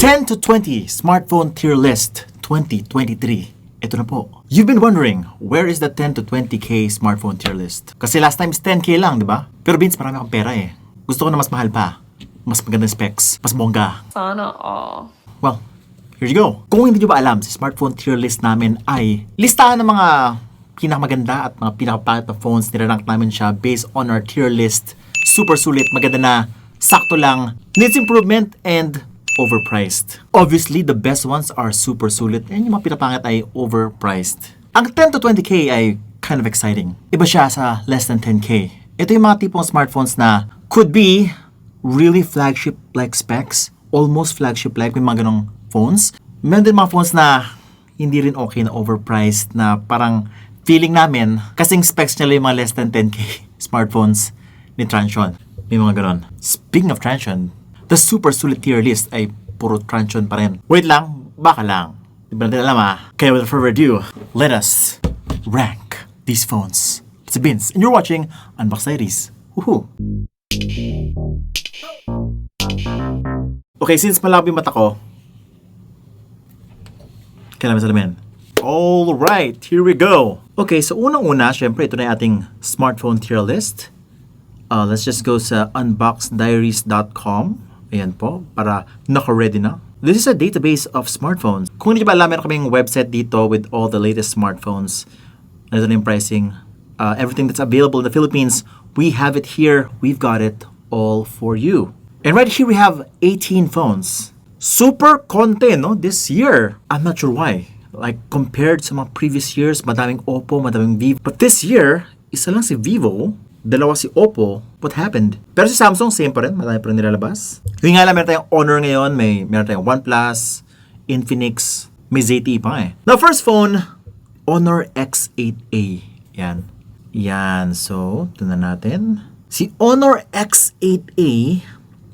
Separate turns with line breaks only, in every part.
10 to 20 smartphone tier list 2023. Ito na po. You've been wondering, where is the 10 to 20k smartphone tier list? Kasi last time is 10k lang, di ba? Pero Vince, marami akong pera eh. Gusto ko na mas mahal pa. Mas magandang specs. Mas bongga.
Sana all.
Well, here you go. Kung hindi nyo ba alam, si smartphone tier list namin ay listahan ng mga pinakamaganda at mga pinakapangit na phones. Nilarank namin siya based on our tier list. Super sulit, maganda na, sakto lang, needs improvement, and overpriced. Obviously, the best ones are super sulit and yung mga pinapangit ay overpriced. Ang 10 to 20k ay kind of exciting. Iba siya sa less than 10k. Ito yung mga tipong smartphones na could be really flagship-like specs, almost flagship-like, may mga ganong phones. Meron din mga phones na hindi rin okay na overpriced, na parang feeling namin, kasing specs nila yung mga less than 10k smartphones ni Transsion. May mga ganon. Speaking of Transsion, the super sulit tier list ay puro Transsion pa rin. Wait lang, baka lang. Di ba natin alam Kaya without further ado, let us rank these phones. It's Vince, and you're watching Unbox Diaries. Woohoo! Okay, since malabo yung mata ko, kailangan salamin. Alright, here we go. Okay, so unang-una, syempre, ito na yung ating smartphone tier list. Let's just go sa unboxdiaries.com. Ayan po, para naka-ready na. This is a database of smartphones. Kung hindi ba alam, meron kaming website dito with all the latest smartphones. Ito na yung pricing. Everything that's available in the Philippines, we have it here. We've got it all for you. And right here we have 18 phones. Super konti, no? This year. I'm not sure why. Like, compared sa mga previous years, madaming Oppo, madaming Vivo. But this year, isa lang si Vivo, dalawa si Oppo. What happened? Pero si Samsung, same pa rin. Marami pa rin nilalabas. Yung nga lang, meron tayong Honor ngayon. Meron tayong OnePlus, Infinix, may ZTE pa nga eh. Now, first phone, Honor X8A. Yan. Yan. So, ito na natin. Si Honor X8A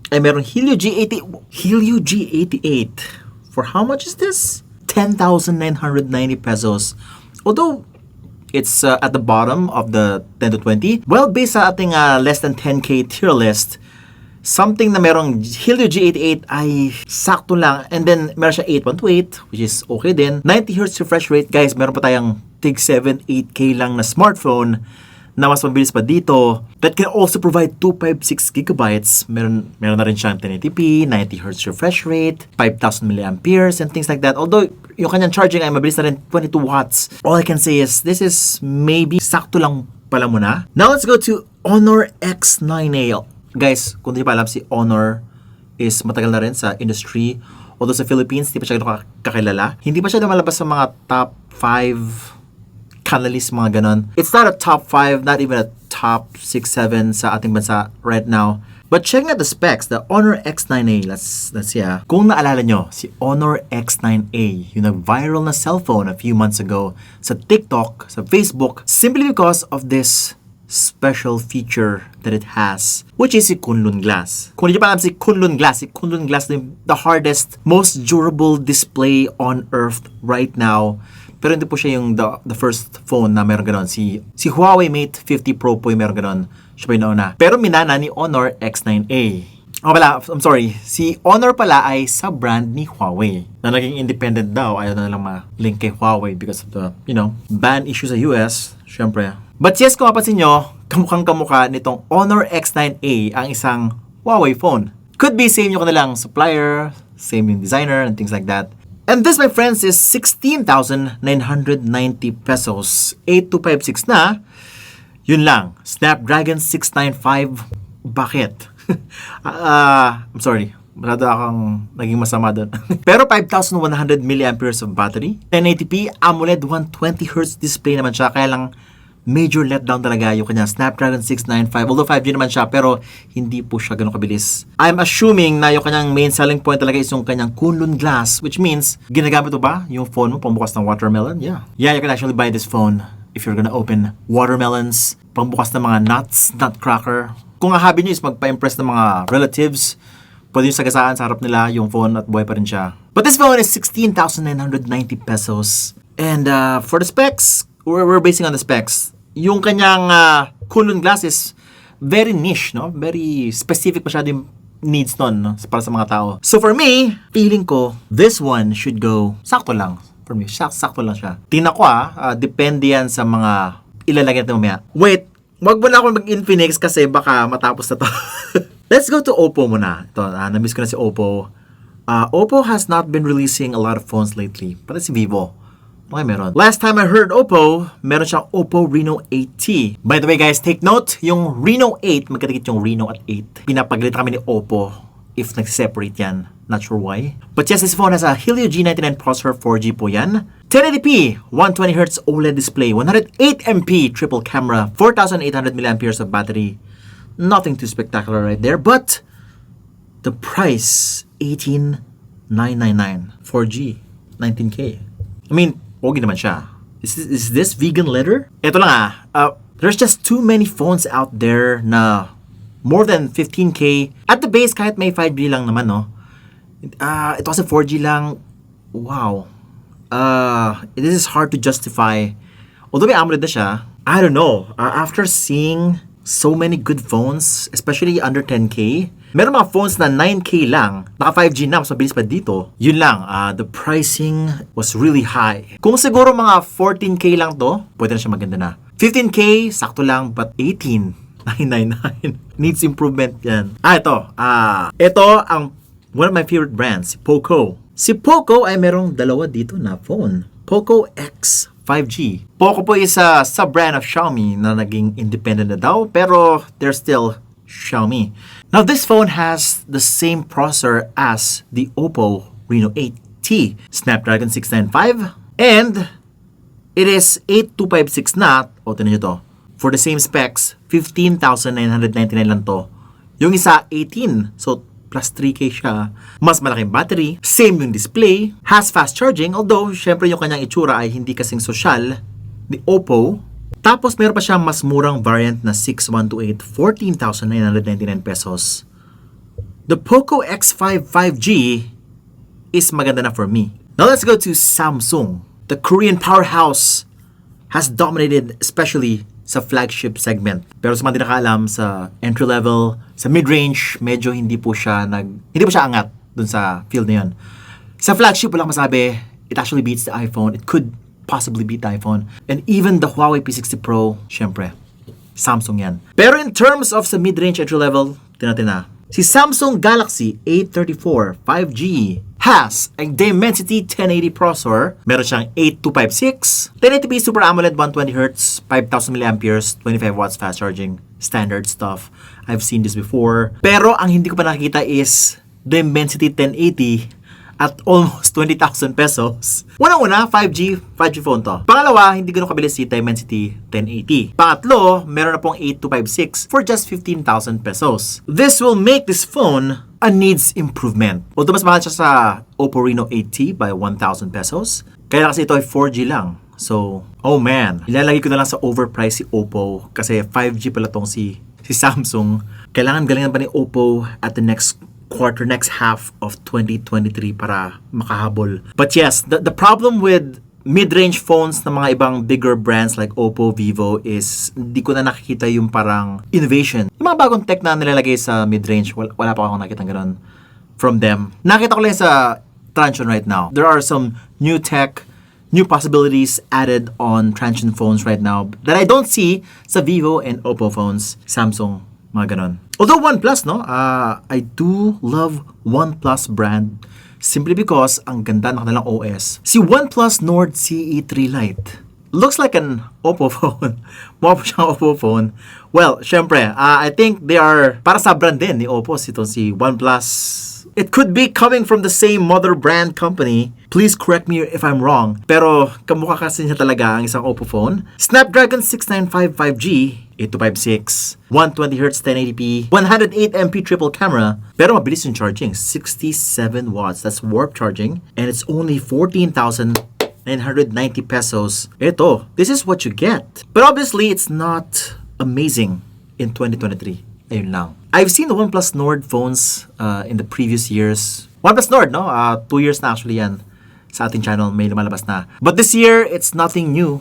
ay meron Helio G88. For how much is this? 10,990 pesos. Although, it's at the bottom of the 10 to 20. Well, based sa ating less than 10k tier list, something na merong Helio G88 ay sakto lang. And then, meron siya 8128, which is okay din. 90Hz refresh rate. Guys, meron pa tayong tig 7, 8k lang na smartphone na mas mabilis pa dito. That can also provide 256 gigabytes. Meron na rin siyang 1080p, 90Hz refresh rate, 5,000 milliamperes, and things like that. Although, yung kanyang charging ay mabilis na rin, 22 watts. All I can say is, this is maybe sakto lang pala muna. Now, let's go to Honor X9A. Guys, kung di pa alam, si Honor is matagal na rin sa industry. Although sa Philippines, hindi pa siya kakilala. Hindi pa siya lumalabas sa mga top 5 analysts, mga ganon. It's not a top 5, not even a top 6, 7 sa ating bansa right now. But checking out the specs, the Honor X9A, let's see Kung naalala nyo, si Honor X9A, yung nag-viral na cellphone a few months ago sa TikTok, sa Facebook, simply because of this special feature that it has, which is si Kunlun Glass. Kung hindi pa alam si Kunlun Glass the hardest, most durable display on earth right now. Pero hindi po siya yung the first phone na meron ganon. Si Huawei Mate 50 Pro po yung meron ganon. Siya pa yung nauna. Pero minana ni Honor X9A. I'm sorry. Si Honor pala ay sub-brand ni Huawei. Na naging independent daw. Ayaw na lang ma-link kay Huawei because of the, ban issue sa US. Siyempre. But yes, kung mapansin nyo, kamukhang-kamukha nitong Honor X9A ang isang Huawei phone. Could be same yung kanilang supplier, same yung designer, and things like that. And this, my friends, is 16,990 pesos. 8256 na. Yun lang. Snapdragon 695. Bakit? I'm sorry. Masyado akong naging masama doon. Pero 5,100 milliamperes of battery. 1080p AMOLED 120Hz display naman siya. Kaya lang major letdown talaga yung kanya Snapdragon 695. Although 5G naman siya, pero hindi po siya ganun kabilis. I'm assuming na yung kanyang main selling point talaga is yung kanyang Kunlun Glass, which means, ginagamit mo ba yung phone mo pangbukas ng watermelon? Yeah, you can actually buy this phone if you're gonna open watermelons, pangbukas ng mga nuts, nutcracker. Kung ang hobby nyo is magpa-impress ng mga relatives, pwede yung sagasaan sa harap nila yung phone at buhay pa rin siya. But this phone is 16,990 pesos. And for the specs, we're basing on the specs. Yung kanyang Kunlun Glass is very niche, no? Very specific masyado yung needs nun, no? Para sa mga tao. So for me, feeling ko, this one should go sakto lang. For me, sakto lang siya. Tingnan ko depende yan sa mga ilalagay natin mamaya. Wait, wag mo na ako mag-Infinix kasi baka matapos na to. Let's go to Oppo muna. Ito, na-miss ko na si Oppo. Oppo has not been releasing a lot of phones lately. Pati si Vivo. Okay, meron. Last time I heard Oppo, meron siyang Oppo Reno 8T. By the way guys, take note, yung Reno 8, magkadikit yung Reno at 8. Pinapagalit kami ni Oppo if nag-separate yan. Not sure why. But yes, this phone has a Helio G99 processor, 4G po yan. 1080p, 120Hz OLED display, 108MP triple camera, 4,800 mAh of battery. Nothing too spectacular right there, but the price, 18,999. 4G, 19k. I mean, okay naman siya. Is this vegan leather? Ito lang there's just too many phones out there na more than 15k. At the base, kahit may 5G lang naman, no? Ito kasi 4G lang. Wow. This is hard to justify. Although may AMOLED na siya, I don't know. After seeing so many good phones, especially under 10k, meron mga phones na 9k lang, naka 5G na, mas mabilis pa dito. Yun lang, the pricing was really high. Kung siguro mga 14k lang to, pwede na siya maganda na. 15k, sakto lang, but 18,999. Needs improvement yan. Ito ang one of my favorite brands, si Poco. Si Poco ay merong dalawa dito na phone. Poco X5G. Poco po is a sub-brand of Xiaomi na naging independent na daw, pero they're still Xiaomi. Now this phone has the same processor as the Oppo Reno 8T, Snapdragon 695, and it is 8256 na, tinan nyo to, for the same specs, 15,999 lang to. Yung isa, 18, so plus 3k siya. Mas malaking battery, same yung display, has fast charging, although syempre yung kanyang itsura ay hindi kasing sosyal ni Oppo. Tapos meron pa siyang mas murang variant na 6128, 14,999 pesos. The Poco X5 5G is maganda na for me. Now let's go to Samsung. The Korean powerhouse has dominated especially sa flagship segment. Pero sa mga di nakaalam, sa entry level, sa mid-range, medyo hindi po siya angat dun sa field na yun. Sa flagship, walang masabi, it actually beats the iPhone. It could possibly beat the iPhone. And even the Huawei P60 Pro, syempre, Samsung yan. Pero in terms of sa mid-range entry level, tinatin na. Si Samsung Galaxy A34 5G has a Dimensity 1080 processor. Meron siyang 8256, 1080p Super AMOLED 120Hz, 5,000 mAh, 25 watts fast charging. Standard stuff. I've seen this before. Pero ang hindi ko pa nakikita is Dimensity 1080 at almost 20,000 pesos. Unang-una, 5G phone to. Pangalawa, hindi gano'ng kabilis si Dimensity 1080. Pangatlo, meron na pong 8256 for just 15,000 pesos. This will make this phone a needs improvement. Although mas mahal siya sa Oppo Reno 8T by 1,000 pesos. Kaya kasi ito ay 4G lang. So, oh man, ilalagay ko na lang sa overpriced si Oppo kasi 5G pala tong si Samsung. Kailangan galingan pa ni Oppo at the next half of 2023 para makahabol. But yes, the problem with mid-range phones ng mga ibang bigger brands like Oppo, Vivo is hindi ko na nakikita yung parang innovation. Yung mga bagong tech na nilalagay sa mid-range, wala pa akong nakita ganun from them. Nakita ko lang sa Transsion right now. There are some new tech, new possibilities added on Transsion phones right now that I don't see sa Vivo and Oppo phones, Samsung, mga ganon. Although OnePlus, no, I do love OnePlus brand simply because ang ganda ng kanilang OS. Si OnePlus Nord CE3 Lite looks like an Oppo phone. Mukha po siyang Oppo phone. Well, syempre, I think they are para sa brand din ni Oppo si OnePlus. It could be coming from the same mother brand company. Please correct me if I'm wrong. Pero kamukha kasi niya talaga ang isang Oppo phone. Snapdragon 695 5G, 8256, 120Hz 1080p, 108MP triple camera. Pero mabilis yung charging, 67 watts. That's warp charging. And it's only 14,990 pesos. Ito, this is what you get. But obviously, it's not amazing in 2023. Ayun lang. I've seen the OnePlus Nord phones in the previous years. OnePlus Nord, no? 2 years na actually yan. Sa ating channel, may lumalabas na. But this year, it's nothing new.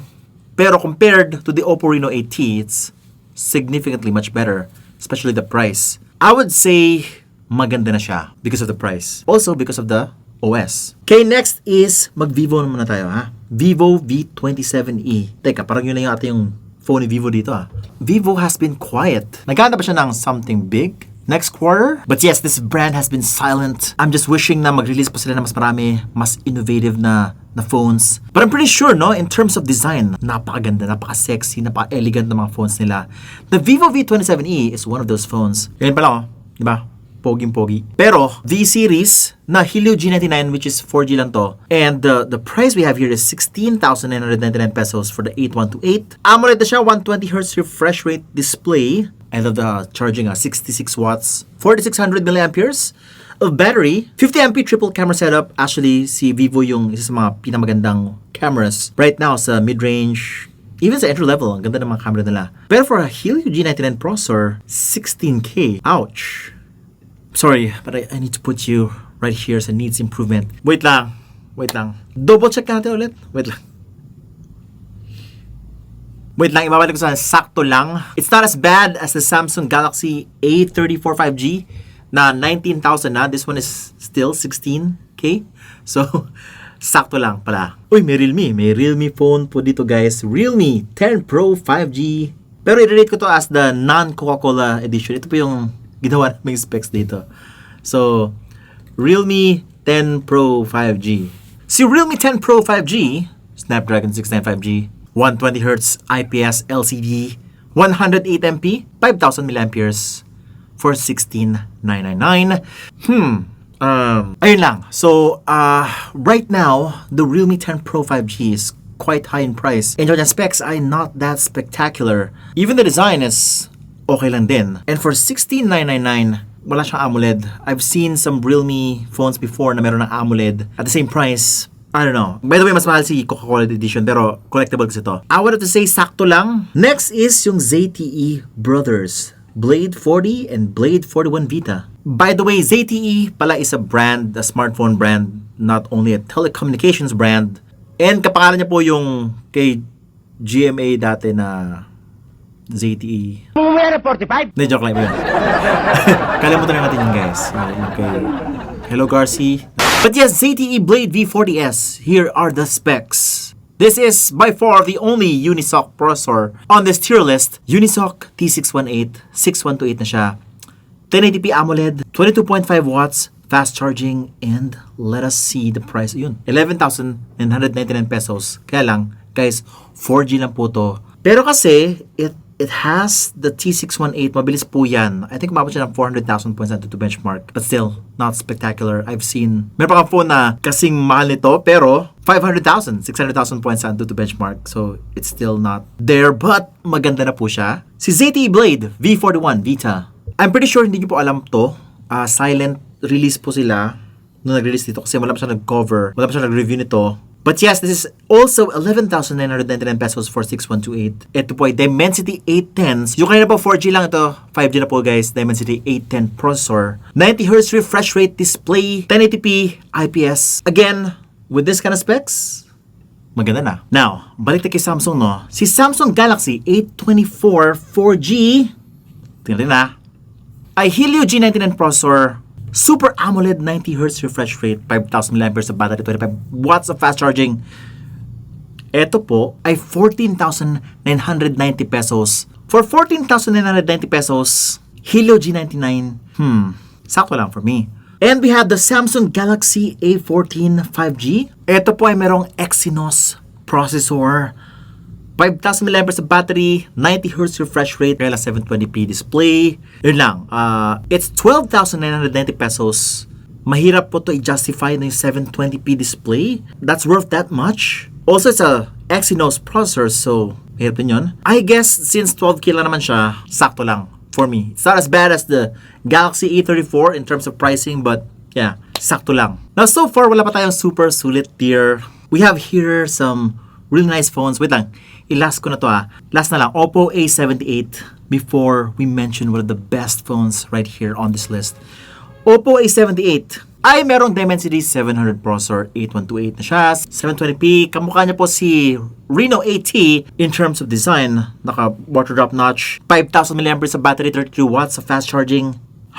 Pero compared to the Oppo Reno 8T, it's significantly much better. Especially the price. I would say maganda na siya because of the price. Also because of the OS. Okay, next is mag-Vivo naman na tayo, ha? Vivo V27e. Teka, parang yun na yung ate yung phone ni Vivo dito, ha? Vivo has been quiet. Naganda ba siya ng something big next quarter? But yes, this brand has been silent. I'm just wishing na mag-release pa sila na mas marami, mas innovative na phones. But I'm pretty sure, no, in terms of design, napakaganda, napaka-sexy, napaka-elegant na mga phones nila. The Vivo V27e is one of those phones. Yan pala, oh. Diba? Poging-pogi. Pero, V-series na Helio G99, which is 4G lang to. And the price we have here is 16,999 pesos for the 8128. AMOLED na siya, 120Hz refresh rate display. I love the charging, 66 watts, 4600 milliamperes of battery, 50MP triple camera setup. Actually, si Vivo yung isa sa mga pinamagandang cameras right now sa mid-range, even sa entry level. Ang ganda ng mga camera nila. Pero for a Helio G99 processor, 16K. Ouch. Sorry, but I need to put you right here sa needs improvement. Wait lang. Double check natin ulit. Wait lang, ibabalik ko sa sakto lang. It's not as bad as the Samsung Galaxy A34 5G na 19,000 na. This one is still 16K. So, sakto lang pala. Uy, may Realme phone po dito, guys. Realme 10 Pro 5G. Pero i-rate ko to as the non-Coca-Cola edition. Ito po yung ginawa naming specs dito. So, Realme 10 Pro 5G. Si Realme 10 Pro 5G, Snapdragon 695G, 120Hz IPS LCD, 108MP, 5,000 milliamperes for 16,999. Ayun lang. So, right now, the Realme 10 Pro 5G is quite high in price. And yung specs ay not that spectacular. Even the design is okay lang din. And for 16,999, wala siyang AMOLED. I've seen some Realme phones before na meron ng AMOLED at the same price. I don't know. By the way, mas mahal si Coca-Cola edition pero collectible kasi ito. I wanted to say sakto lang. Next is yung ZTE Brothers Blade 40 and Blade 41 Vita. By the way, ZTE pala is a brand, a smartphone brand, not only a telecommunications brand. And kapangalan niya po yung kay GMA dati na ZTE.
Bumumaya na 45?
Hindi, joke lang yun. Kalimutan na natin yun, guys. Yung kay Hello Garci. But yes, ZTE Blade V40s. Here are the specs. This is by far the only Unisoc processor on this tier list. Unisoc T618, 6128 na siya. 1080p AMOLED, 22.5 watts, fast charging, and let us see the price. Yun, 11,999 pesos. Kaya lang, guys, 4G lang po to. Pero kasi, it has the T618. Mabilis po yan. I think umabot siya ng 400,000 points to benchmark. But still, not spectacular. I've seen, meron pa kang phone na kasing mahal nito, pero 500,000, 600,000 points to benchmark. So, it's still not there. But, maganda na po siya. Si ZTE Blade V41 Vita. I'm pretty sure hindi niyo po alam to. Silent release po sila nung nag-release dito kasi wala pa siya nag-cover. Wala pa siya nag-review nito. But yes, this is also 11,999 pesos for 6128. Ito po ay Dimensity 810s. Yung kanina po 4G lang, ito 5G na po, guys. Dimensity 810 processor. 90Hz refresh rate display. 1080p IPS. Again, with this kind of specs, maganda na. Now, balik na kay Samsung, no? Si Samsung Galaxy A24 4G, tingnan na, ay Helio G99 processor, Super AMOLED 90Hz refresh rate, 5,000 mAh of battery, 25 watts of fast charging. Ito po ay 14,990 pesos. For 14,990 pesos, Helio G99, sakto lang for me. And we have the Samsung Galaxy A14 5G. Ito po ay merong Exynos processor, 5,000 mAh of battery, 90Hz refresh rate, 720p display. Yun lang. It's 12,990 pesos. Mahirap po to i-justify na yung 720p display. That's worth that much. Also, it's a Exynos processor, so mahirap din yun. I guess, since 12k lang naman siya, sakto lang for me. It's not as bad as the Galaxy A34 in terms of pricing, but yeah, sakto lang. Now, so far, wala pa tayong super sulit tier. We have here some really nice phones. Wait lang. I-last ko na to Last na lang. Oppo A78 before we mention one of the best phones right here on this list. Oppo A78 ay merong Dimensity 700 processor, 8128 na siya, 720p. Kamukha niya po si Reno AT in terms of design. Naka water drop notch, 5,000 mAh of battery, 32 watts of fast charging,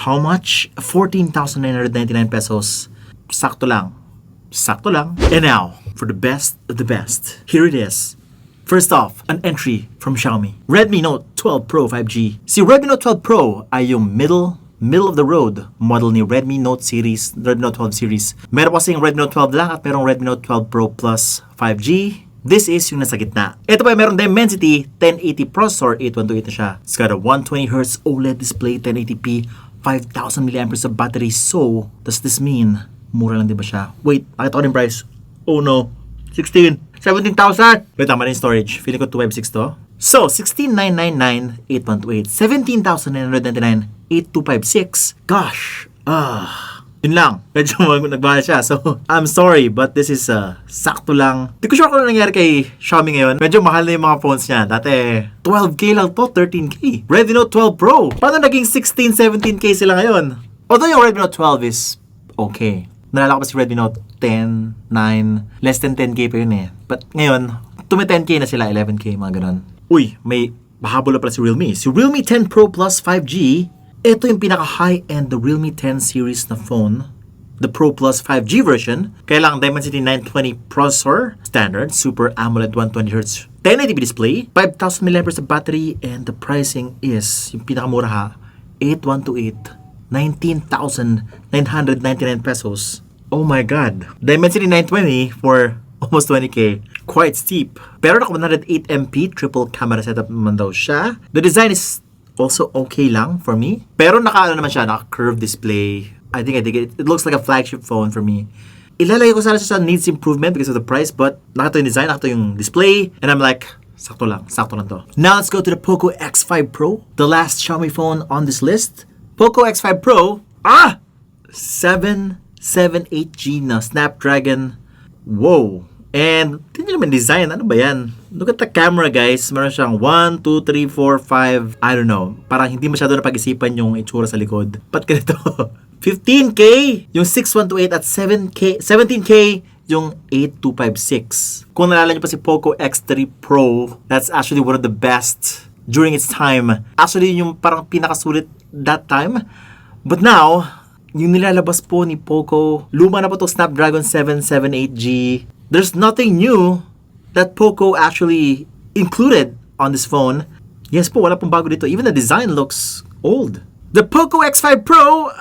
How much? 14,999 pesos. Sakto lang. Sakto lang. And now, for the best of the best. Here it is. First off, an entry from Xiaomi. Redmi Note 12 Pro 5G. Si Redmi Note 12 Pro ay yung middle of the road model ni Redmi Note series, Redmi Note 12 series. Meron kasing Redmi Note 12 lang at merong Redmi Note 12 Pro Plus 5G. This is yung nasa gitna. Ito pa meron Dimensity 1080 processor, 8128 na siya. It's got a 120Hz OLED display, 1080p, 5,000 mAh of battery. So, does this mean mura lang din ba siya? Wait, nakita ko din price. Oh no, 17,000. Wait, tama na yung storage. Feeling ko 256 to. So, 16,999, 8128. 17,999, 8256. Gosh. Yun lang. Medyo nagmahal siya. So, I'm sorry, but this is sakto lang. Di ko sure kung ano nangyari kay Xiaomi ngayon. Medyo mahal na yung mga phones niya. Dati, 12k lang to, 13k. Redmi Note 12 Pro. Paano naging 16, 17k sila ngayon? Although yung Redmi Note 12 is okay. Nalala ko pa si Redmi Note 10, 9, less than 10k pa yun eh. But ngayon, 10k na sila, 11k, mga ganun. Uy, may mahabol na pala si Realme. Si Realme 10 Pro Plus 5G, ito yung pinaka-high-end, the Realme 10 series na phone. The Pro Plus 5G version. Kaya lang, Dimensity 920 processor, standard, Super AMOLED 120Hz, 1080p display, 5,000 mAh of battery, and the pricing is, yung pinakamura ha, 8128. 19,999 pesos. Oh my god. Dimensity 920 for almost 20k. Quite steep. Pero naka 108MP triple camera setup naman daw siya. The design is also okay lang for me. Pero naka naman siya, naka curved display. I think it looks like a flagship phone for me. Ilalagay ko sana siya sa needs improvement because of the price, but naka yung design, naka yung display, and I'm like, sakto lang to. Now let's go to the Poco X5 Pro, the last Xiaomi phone on this list. Poco X5 Pro, 778G na Snapdragon. Whoa. And, tingnan naman design, ano ba yan? Look at the camera guys, meron siyang 1, 2, 3, 4, 5, I don't know. Parang hindi masyado na pag-isipan yung itsura sa likod. Ba't ganito? 15k, yung 6128 at 7k, 17k, yung 8256. Kung nalala niyo pa si Poco X3 Pro, that's actually one of the best during its time. Actually, yung parang pinakasulit that time. But now, yung nilalabas po ni Poco, luma na po itong Snapdragon 778G. There's nothing new that Poco actually included on this phone. Yes po, wala pong bago dito. Even the design looks old. The Poco X5 Pro,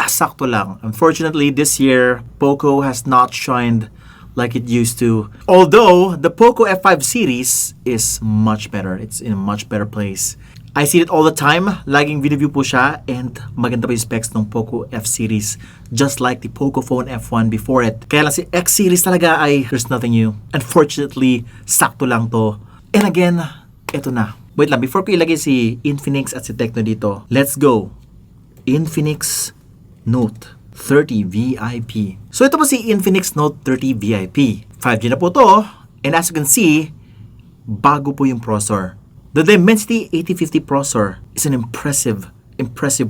sakto lang. Unfortunately, this year, Poco has not shined like it used to. Although, the Poco F5 series is much better. It's in a much better place. I see it all the time. Laging video view po siya. And maganda pa yung specs ng Poco F series. Just like the Poco Phone F1 before it. Kaya lang si X series talaga ay there's nothing new. Unfortunately, sakto lang to. And again, eto na. Wait lang, before ko ilagay si Infinix at si Tecno dito, let's go. Infinix Note 30 VIP. So ito po si Infinix Note 30 VIP. 5G na po to. And as you can see, bago po yung processor. The Dimensity 8050 processor is an impressive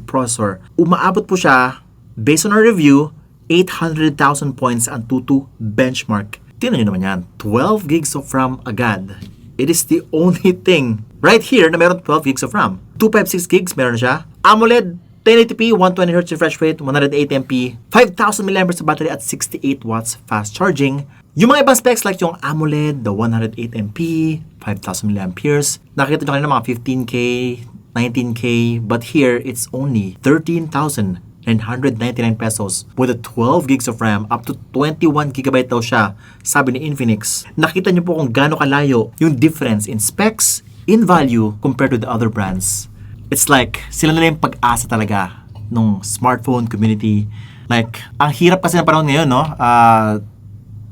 processor. Umaabot po siya, based on our review, 800,000 points ang Tutu benchmark. Tingnan nyo naman yan, 12 gigs of RAM agad. It is the only thing right here na meron 12 gigs of RAM. 256 gigs meron na siya. AMOLED 1080p, 120Hz refresh rate, 108MP, 5,000 mAh of battery at 68 watts fast charging. Yung mga ibang specs like yung AMOLED, the 108MP, 5,000 mAh, nakikita nyo kanina mga 15k, 19k, but here it's only 13,999 pesos with a 12 gigs of RAM, up to 21 GB daw siya, sabi ni Infinix. Nakita nyo po kung gaano kalayo yung difference in specs, in value, compared to the other brands. It's like, sila na yung pag-asa talaga nung smartphone community. Like, ang hirap kasi ng panahon ngayon, no?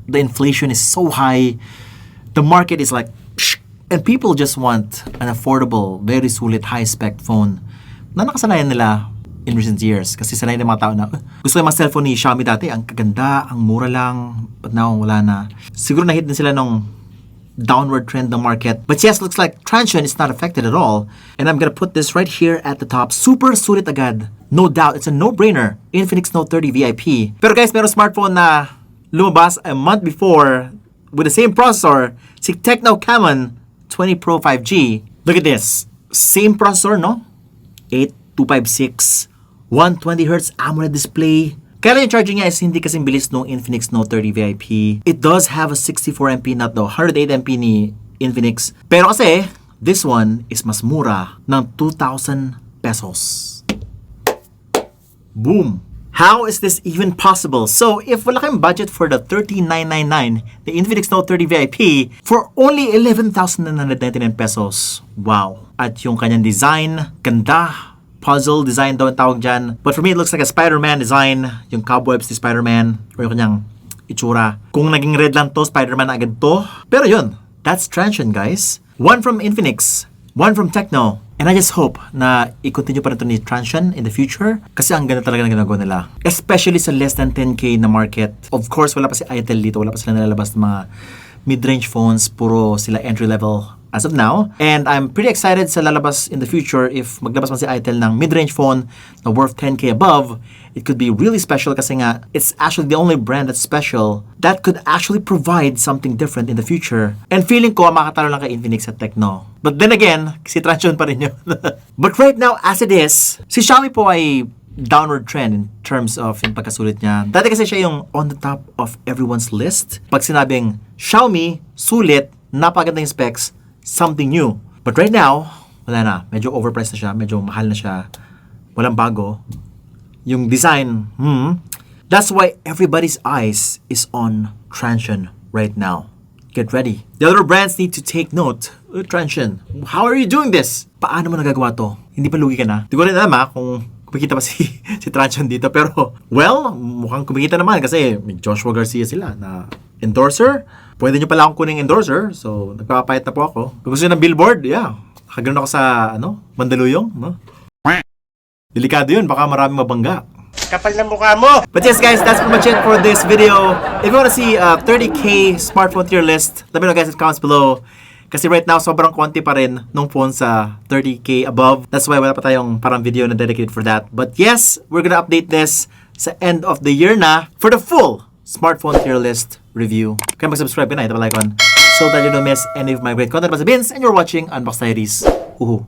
The inflation is so high. The market is like, and people just want an affordable, very sulit, high-spec phone na nakasanayan nila in recent years. Kasi sanay ng mga tao na, gusto yung mga cellphone ni Xiaomi dati, ang kaganda, ang mura lang, but now wala na. Siguro na-hit din sila nung downward trend ng market. But yes, looks like Transsion is not affected at all. And I'm gonna put this right here at the top. Super sulit agad. No doubt, it's a no-brainer. Infinix Note 30 VIP. Pero guys, meron smartphone na lumabas a month before with the same processor, si Tecno Camon 20 Pro 5G. Look at this. Same processor, no? 8256 120Hz AMOLED display. Kaya yung charging niya is hindi kasing bilis nung Infinix Note 30 VIP. It does have a 64MP, not the 108MP ni Infinix. Pero kasi, this one is mas mura ng 2,000 pesos. Boom! How is this even possible? So, if wala kayong budget for the 3999, the Infinix Note 30 VIP, for only 11,999 pesos. Wow! At yung kanyang design, ganda. Puzzle design daw ang tawag dyan. But for me, it looks like a Spider-Man design. Yung cobwebs ni Spider-Man. Or yung kanyang itsura. Kung naging red lang to, Spider-Man agad to. Pero yun, that's Transsion, guys. One from Infinix, one from Tecno. And I just hope na i-continue pa rin ito ni Transsion in the future. Kasi ang ganda talaga ng ginagawa nila. Especially sa less than 10k na market. Of course, wala pa si Itel dito. Wala pa sila nalalabas ng mga mid-range phones. Puro sila entry-level as of now. And I'm pretty excited sa lalabas in the future. If maglabas man si Itel ng mid-range phone na worth 10k above, it could be really special kasi nga, it's actually the only brand that's special that could actually provide something different in the future. And feeling ko, makatalo lang kay Infinix at Tecno. But then again, si Transsion pa rin yun. But right now, as it is, si Xiaomi po ay downward trend in terms of yung pagkasulit niya. Dati kasi siya yung on the top of everyone's list. Pag sinabing Xiaomi, sulit, napaganda yung specs, something new. But right now, wala na. Medyo overpriced na siya. Medyo mahal na siya. Walang bago. Yung design, that's why everybody's eyes is on Transsion right now. Get ready. The other brands need to take note. Transsion, how are you doing this? Paano mo nagagawa to? Hindi pa lugi ka na? Di ko rin alam kung kumikita pa si Transsion dito. Pero, well, mukhang kumikita naman kasi may Joshua Garcia sila na endorser. Pwede nyo pala akong kuning endorser. So, nagpapayat na po ako. Kung gusto nyo ng billboard, yeah. Nakaganoon ako sa, Mandaluyong. No? Delikado yun. Baka maraming mabangga.
Kapal ng mukha mo!
But yes, guys, that's pretty much it for this video. If you want to see a 30k smartphone tier list, let me know, guys, in the comments below. Kasi right now, sobrang konti pa rin nung phone sa 30k above. That's why wala pa tayong parang video na dedicated for that. But yes, we're gonna update this sa end of the year na for the full smartphone tier list review. Kaya mag-subscribe ka na, hit the bell icon so that you don't miss any of my great content. Basta Vince, and you're watching Unbox Diaries. Uhu.